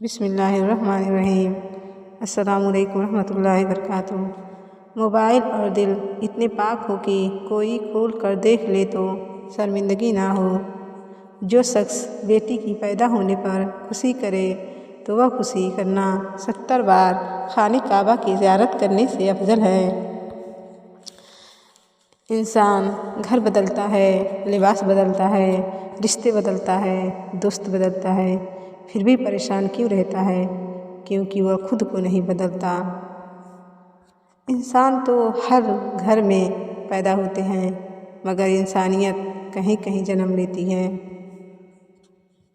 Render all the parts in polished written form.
بسم اللہ الرحمن الرحیم۔ السلام علیکم ورحمۃ اللہ وبرکاتہ۔ موبائل اور دل اتنے پاک ہو کہ کوئی کھول کر دیکھ لے تو شرمندگی نہ ہو۔ جو شخص بیٹی کی پیدا ہونے پر خوشی کرے تو وہ خوشی کرنا 70 بار خانہ کعبہ کی زیارت کرنے سے افضل ہے۔ انسان گھر بدلتا ہے، لباس بدلتا ہے، رشتے بدلتا ہے، دوست بدلتا ہے، پھر بھی پریشان کیوں رہتا ہے؟ کیونکہ وہ خود کو نہیں بدلتا۔ انسان تو ہر گھر میں پیدا ہوتے ہیں مگر انسانیت کہیں کہیں جنم لیتی ہے۔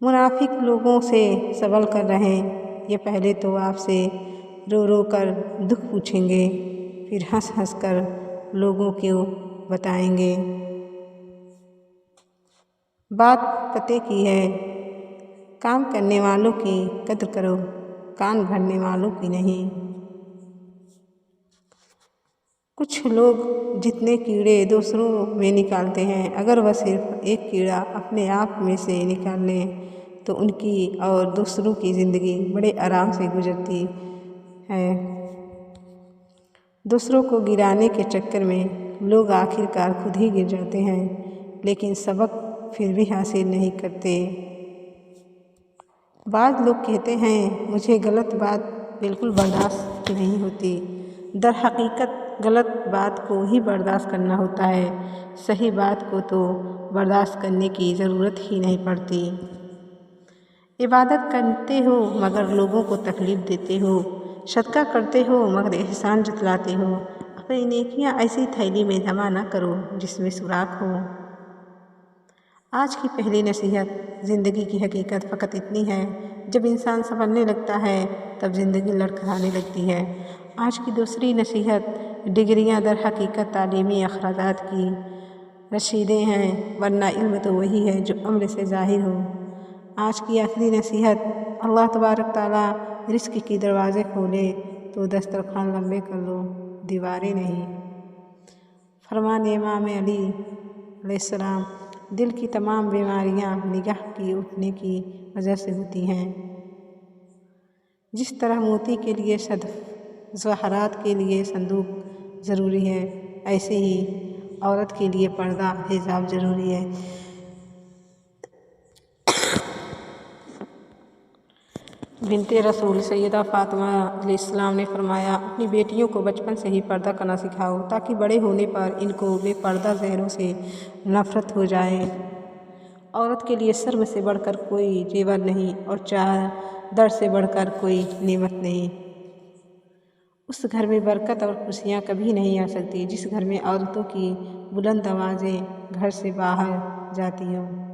منافق لوگوں سے سوال کر رہے، یہ پہلے تو آپ سے رو رو کر دکھ پوچھیں گے، پھر ہنس ہنس کر لوگوں کو بتائیں گے۔ بات پتے کی ہے، کام کرنے والوں کی قدر کرو، کان بھرنے والوں کی نہیں۔ کچھ لوگ جتنے کیڑے دوسروں میں نکالتے ہیں، اگر وہ صرف ایک کیڑا اپنے آپ میں سے نکال لیں تو ان کی اور دوسروں کی زندگی بڑے آرام سے گزرتی ہے۔ دوسروں کو گرانے کے چکر میں لوگ آخر کار خود ہی گر جاتے ہیں، لیکن سبق پھر بھی حاصل نہیں کرتے۔ بعض لوگ کہتے ہیں مجھے غلط بات بالکل برداشت نہیں ہوتی۔ در حقیقت غلط بات کو ہی برداشت کرنا ہوتا ہے، صحیح بات کو تو برداشت کرنے کی ضرورت ہی نہیں پڑتی۔ عبادت کرتے ہو مگر لوگوں کو تکلیف دیتے ہو، صدقہ کرتے ہو مگر احسان جتلاتے ہو، اپنی نیکیاں ایسی تھیلی میں جمع نہ کرو جس میں سوراخ ہو۔ آج کی پہلی نصیحت، زندگی کی حقیقت فقط اتنی ہے، جب انسان سنبھلنے لگتا ہے تب زندگی لڑکھڑانے لگتی ہے۔ آج کی دوسری نصیحت، ڈگریاں در حقیقت تعلیمی اخراجات کی رسیدیں ہیں، ورنہ علم تو وہی ہے جو عمل سے ظاہر ہو۔ آج کی آخری نصیحت، اللہ تبارک تعالیٰ رزق کی دروازے کھولے تو دسترخوان لمبے کر لو، دیواریں نہیں۔ فرمان امام علی علیہ السلام، دل کی تمام بیماریاں نگاہ کی اٹھنے کی وجہ سے ہوتی ہیں۔ جس طرح موتی کے لیے صدف، زواہرات کے لیے صندوق ضروری ہے، ایسے ہی عورت کے لیے پردہ، حجاب ضروری ہے۔ بنت رسول سیدہ فاطمہ علیہ السلام نے فرمایا، اپنی بیٹیوں کو بچپن سے ہی پردہ کرنا سکھاؤ تاکہ بڑے ہونے پر ان کو بے پردہ زہروں سے نفرت ہو جائے۔ عورت کے لیے شرم سے بڑھ کر کوئی زیور نہیں اور چادر سے بڑھ کر کوئی نعمت نہیں۔ اس گھر میں برکت اور خوشیاں کبھی نہیں آ سکتی جس گھر میں عورتوں کی بلند آوازیں گھر سے باہر جاتی ہوں۔